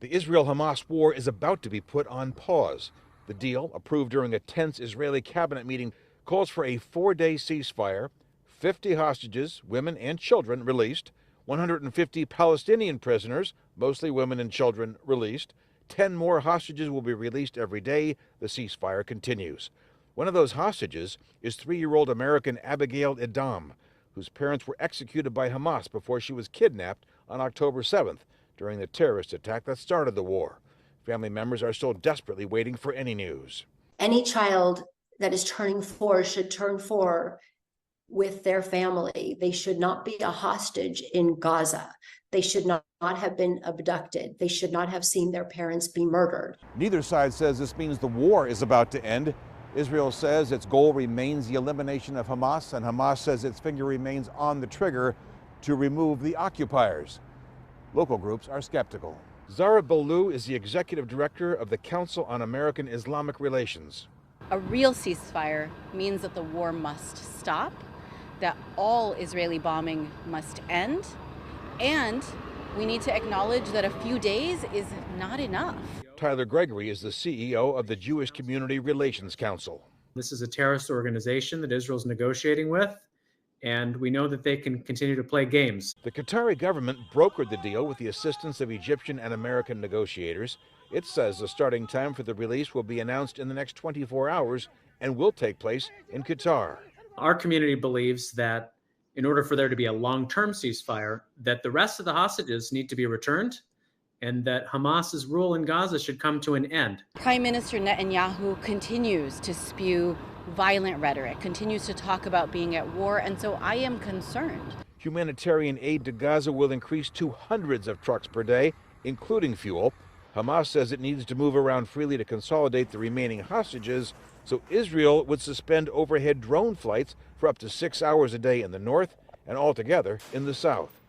The Israel-Hamas war is about to be put on pause. The deal, approved during a tense Israeli cabinet meeting, calls for a 4-day ceasefire, 50 hostages, women and children, released, 150 Palestinian prisoners, mostly women and children, released. 10 more hostages will be released every day. The ceasefire continues. One of those hostages is 3-year-old American Abigail Edam, whose parents were executed by Hamas before she was kidnapped on October 7th during the terrorist attack that started the war. Family members are still desperately waiting for any news. Any child that is turning 4 should turn 4 with their family. They should not be a hostage in Gaza. They should not have been abducted. They should not have seen their parents be murdered. Neither side says this means the war is about to end. Israel says its goal remains the elimination of Hamas, and Hamas says its finger remains on the trigger to remove the occupiers. Local groups are skeptical. Zara Ballou is the executive director of the Council on American Islamic Relations. A real ceasefire means that the war must stop, that all Israeli bombing must end, and we need to acknowledge that a few days is not enough. Tyler Gregory is the CEO of the Jewish Community Relations Council. This is a terrorist organization that Israel's negotiating with, and we know that they can continue to play games. The Qatari government brokered the deal with the assistance of Egyptian and American negotiators. It says the starting time for the release will be announced in the next 24 hours and will take place in Qatar. Our community believes that in order for there to be a long-term ceasefire, that the rest of the hostages need to be returned and that Hamas's rule in Gaza should come to an end. Prime Minister Netanyahu continues to spew violent rhetoric, continues to talk about being at war, and so I am concerned. Humanitarian aid to Gaza will increase to hundreds of trucks per day, including fuel. Hamas says it needs to move around freely to consolidate the remaining hostages, so Israel would suspend overhead drone flights for up to 6 hours a day in the north and altogether in the south.